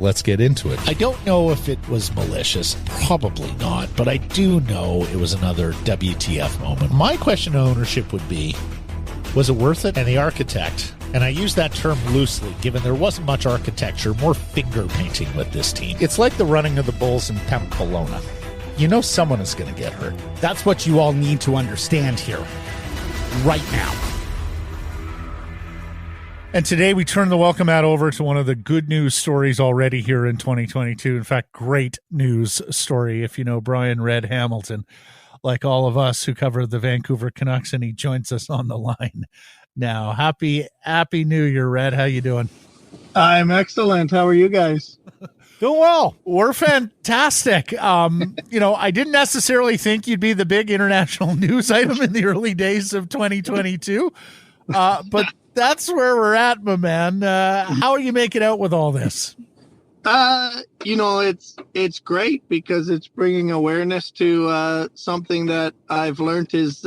Let's get into it. I don't know if it was malicious. Probably not. But I do know it was another WTF moment. My question of ownership would be, was it worth it? And the architect, and I use that term loosely, given there wasn't much architecture, more finger painting with this team. It's like the running of the Bulls in Pamplona. You know someone is going to get hurt. That's what you all need to understand here, right now. And today we turn the welcome mat over to one of the good news stories already here in 2022. In fact, great news story if you know Brian Red Hamilton, like all of us who cover the Vancouver Canucks, and he joins us on the line now. Happy New Year, Red. How you doing? I'm excellent. How are you guys? Doing well. We're fantastic. I didn't necessarily think you'd be the big international news item in the early days of 2022, but that's where we're at, my man. How are you making out with all this? It's great because it's bringing awareness to something that I've learned is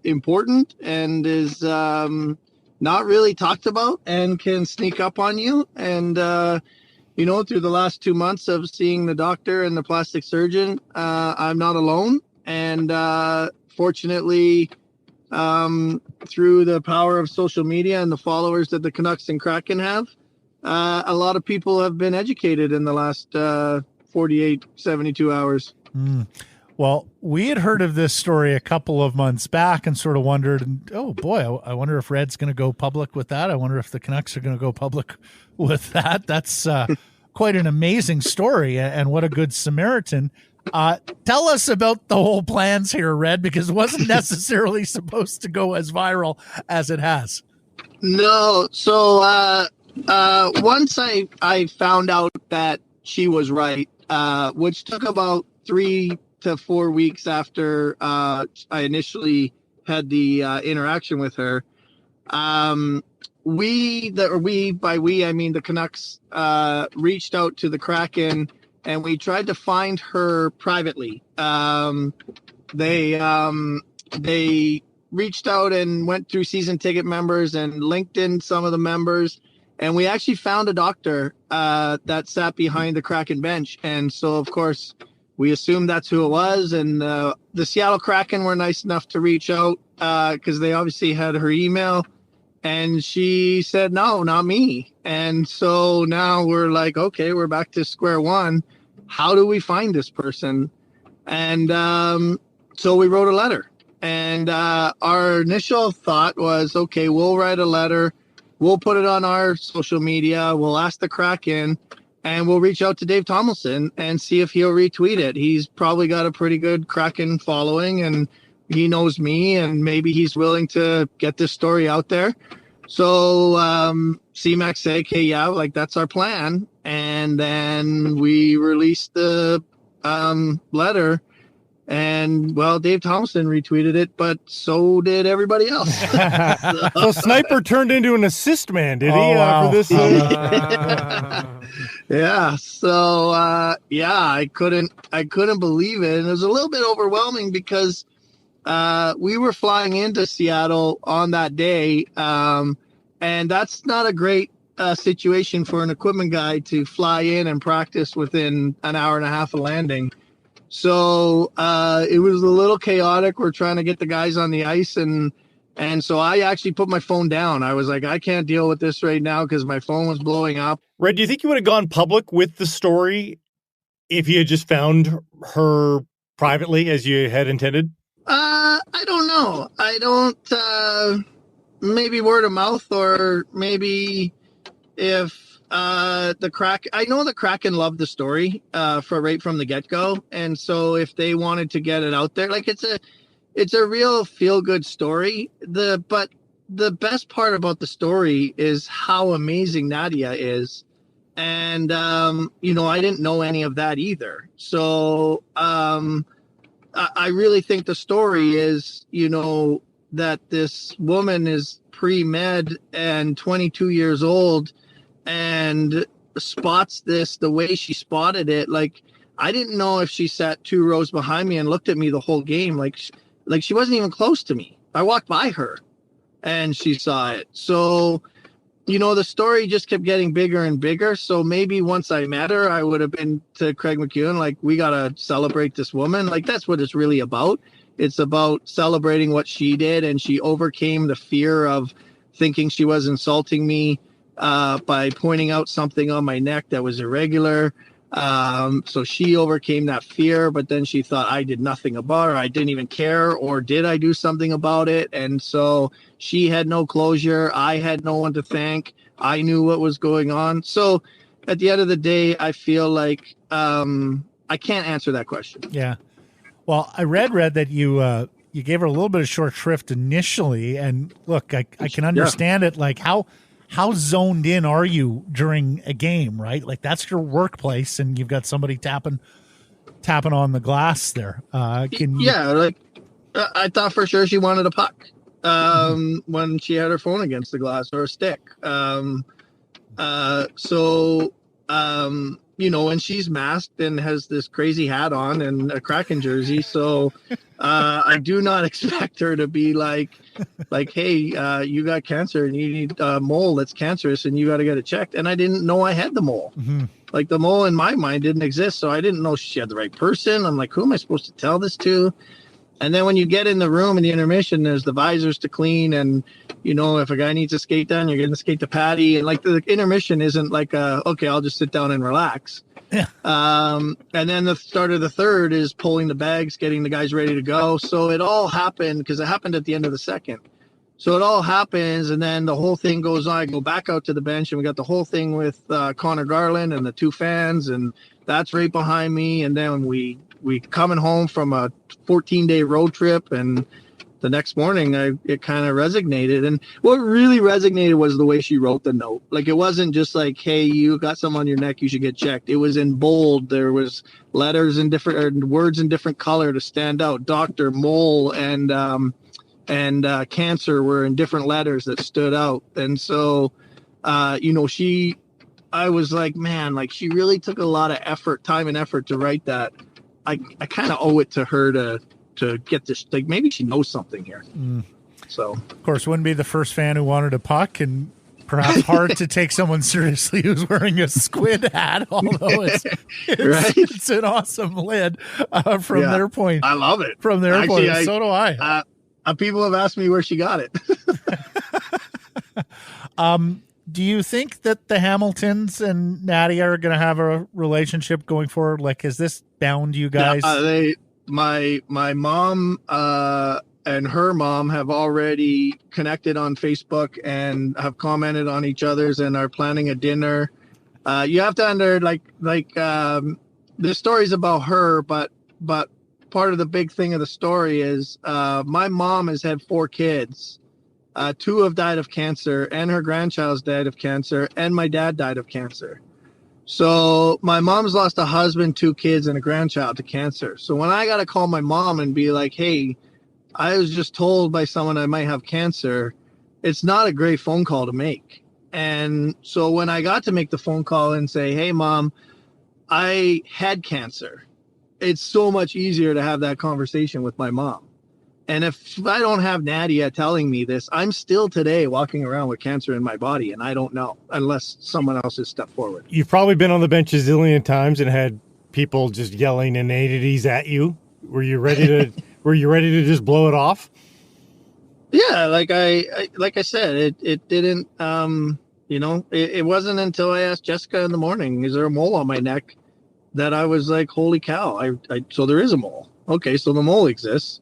important and is not really talked about and can sneak up on you. And, through the last 2 months of seeing the doctor and the plastic surgeon, I'm not alone. And fortunately, through the power of social media and the followers that the Canucks and Kraken have, a lot of people have been educated in the last 48, 72 hours. Well, we had heard of this story a couple of months back and sort of wondered, oh boy, I wonder if Red's going to go public with that. I wonder if the Canucks are going to go public with that. That's quite an amazing story, and what a good Samaritan. Tell us about the whole plans here, Red, because it wasn't necessarily supposed to go as viral as it has. No. So once I found out that she was right, which took about 3 to 4 weeks after I initially had the interaction with her, I mean the Canucks reached out to the Kraken, and we tried to find her privately. They reached out and went through season ticket members and LinkedIn some of the members, and we actually found a doctor that sat behind the Kraken bench. And so, of course, we assumed that's who it was. And the Seattle Kraken were nice enough to reach out because they obviously had her email. And she said, no, not me. And so now we're like, okay, we're back to square one. How do we find this person? And so we wrote a letter. And our initial thought was, okay, we'll write a letter. We'll put it on our social media. We'll ask the Kraken, and we'll reach out to Dave Tomlinson and see if he'll retweet it. He's probably got a pretty good Kraken following, and he knows me, and maybe he's willing to get this story out there. So CMAC said, okay, yeah, like that's our plan. And then we released the letter, and well, Dave Thompson retweeted it, but so did everybody else. So Sniper turned into an assist man, did he? Wow. For this? Yeah. So I couldn't believe it, and it was a little bit overwhelming because we were flying into Seattle on that day, and that's not a great situation for an equipment guy to fly in and practice within an hour and a half of landing. So it was a little chaotic. We're trying to get the guys on the ice, and so I actually put my phone down. I was like, I can't deal with this right now because my phone was blowing up. Red, do you think you would have gone public with the story if you had just found her privately as you had intended? I don't know. I don't, maybe word of mouth, or maybe if the Kraken, I know the Kraken loved the story right from the get-go. And so if they wanted to get it out there, like it's a real feel-good story. But the best part about the story is how amazing Nadia is. And, I didn't know any of that either. So, I really think the story is, that this woman is pre-med and 22 years old and spots this the way she spotted it. Like, I didn't know if she sat 2 rows behind me and looked at me the whole game. Like she wasn't even close to me. I walked by her and she saw it. So the story just kept getting bigger and bigger. So maybe once I met her, I would have been to Craig McEwen, like, we got to celebrate this woman. Like, that's what it's really about. It's about celebrating what she did. And she overcame the fear of thinking she was insulting me by pointing out something on my neck that was irregular. So she overcame that fear, but then she thought I did nothing about her. I didn't even care, or did I do something about it? And so she had no closure. I had no one to thank. I knew what was going on. So at the end of the day, I feel like I can't answer that question. Yeah. Well, I read that you gave her a little bit of short shrift initially, and look, I can understand it. Like, how zoned in are you during a game, right? Like, that's your workplace, and you've got somebody tapping on the glass there. Like, I thought for sure she wanted a puck when she had her phone against the glass, or a stick. And she's masked and has this crazy hat on and a Kraken jersey. So I do not expect her to be like, hey, you got cancer and you need a mole that's cancerous and you got to get it checked. And I didn't know I had the mole. Mm-hmm. Like, the mole in my mind didn't exist. So I didn't know she had the right person. I'm like, who am I supposed to tell this to? And then when you get in the room in the intermission, there's the visors to clean. And, if a guy needs a skate down, you're going to skate to Patty. And, like, the intermission isn't like, okay, I'll just sit down and relax. Yeah. And then the start of the third is pulling the bags, getting the guys ready to go. So it all happened, because it happened at the end of the second. So it all happens, and then the whole thing goes on. I go back out to the bench, and we got the whole thing with Connor Garland and the two fans, and that's right behind me. And then we coming home from a 14-day road trip, and the next morning it kind of resonated. And what really resonated was the way she wrote the note. Like, it wasn't just like, hey, you got something on your neck, you should get checked. It was in bold. There was letters in different, words in different color to stand out. Doctor, mole, and cancer were in different letters that stood out. And so I was like, man, like, she really took a lot of time and effort to write that. I kind of owe it to her to get this. Like, maybe she knows something here. Mm. So, of course, wouldn't be the first fan who wanted a puck, and perhaps hard to take someone seriously who's wearing a squid hat. Although it's an awesome lid from their point. I love it. From their point, so do I. People have asked me where she got it. Do you think that the Hamiltons and Nadia are going to have a relationship going forward? Like, is this bound you guys? My mom and her mom have already connected on Facebook and have commented on each other's and are planning a dinner. You have to this story's about her, but part of the big thing of the story is my mom has had 4 kids. 2 have died of cancer, and her grandchild's died of cancer, and my dad died of cancer. So my mom's lost a husband, 2 kids, and a grandchild to cancer. So when I got to call my mom and be like, hey, I was just told by someone I might have cancer, it's not a great phone call to make. And so when I got to make the phone call and say, hey, Mom, I had cancer, it's so much easier to have that conversation with my mom. And if I don't have Nadia telling me this, I'm still today walking around with cancer in my body, and I don't know unless someone else has stepped forward. You've probably been on the bench a zillion times and had people just yelling inanities at you. Were you ready to just blow it off? Yeah, like I said, it didn't. It wasn't until I asked Jessica in the morning, "Is there a mole on my neck?" that I was like, "Holy cow!" So there is a mole. Okay, so the mole exists.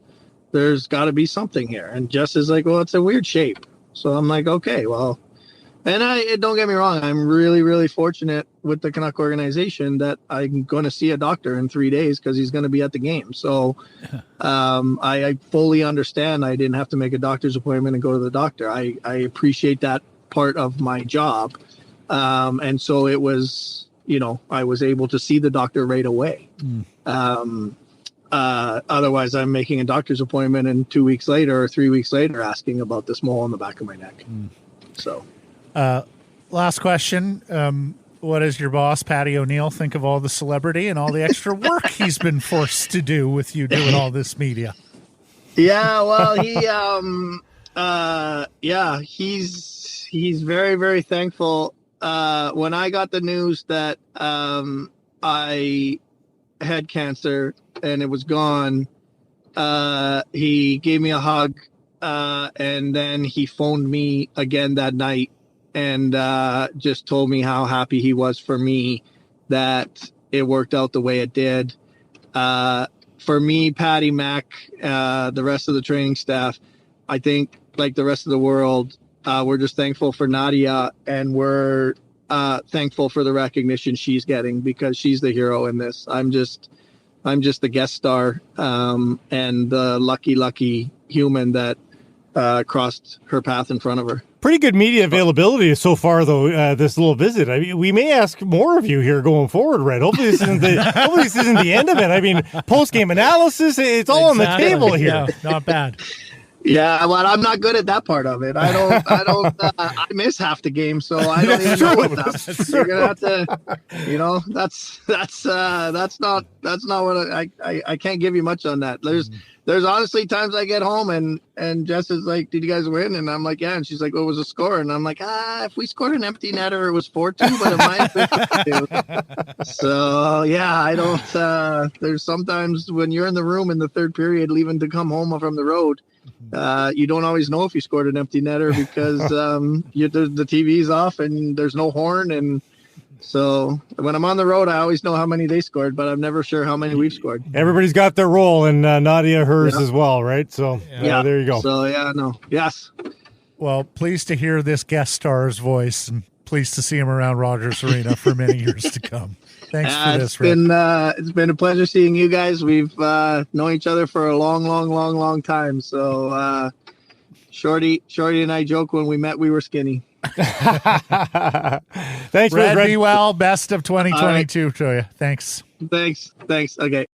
There's got to be something here. And Jess is like, well, it's a weird shape. So I'm like, okay, well, and don't get me wrong. I'm really, really fortunate with the Canuck organization that I'm going to see a doctor in 3 days because he's going to be at the game. So I fully understand I didn't have to make a doctor's appointment and go to the doctor. I appreciate that part of my job. And so it was, I was able to see the doctor right away. Otherwise, I'm making a doctor's appointment and 2 weeks later or 3 weeks later asking about this mole on the back of my neck. So, last question. What does your boss, Patty O'Neill, think of all the celebrity and all the extra work he's been forced to do with you doing all this media? Yeah, well, Yeah, he's very, very thankful. When I got the news that I had cancer and it was gone, he gave me a hug, and then he phoned me again that night and just told me how happy he was for me that it worked out the way it did. For me, Patty, Mac, the rest of the training staff, I think, like the rest of the world, we're just thankful for Nadia, and we're thankful for the recognition she's getting because she's the hero in this. I'm just the guest star, and the lucky human that crossed her path in front of her. Pretty good media availability so far, though. This little visit. I mean, we may ask more of you here going forward, Red. Hopefully, this isn't the end of it. I mean, post game analysis. It's all on the table here. Yeah, not bad. Yeah, well, I'm not good at that part of it. I I miss half the game, so I don't even know what that. You're gonna have to, that's not what I can't give you much on that. There's honestly times I get home and Jess is like, "Did you guys win?" And I'm like, "Yeah." And she's like, "What was the score?" And I'm like, if we scored an empty netter, it was 4-2, but it might have been 2. So yeah, I don't. There's sometimes when you're in the room in the third period, leaving to come home from the road. You don't always know if you scored an empty netter because the TV's off and there's no horn. And so when I'm on the road, I always know how many they scored, but I'm never sure how many we've scored. Everybody's got their role, and Nadia hers as well, right? So there you go. So yes. Well, pleased to hear this guest star's voice, and pleased to see him around Rogers Arena for many years to come. Thanks for this, Rick. It's been a pleasure seeing you guys. We've known each other for a long time. So Shorty and I joke when we met we were skinny. Thanks, Red. Be well. Best of 2022 to you. Thanks. Thanks. Okay.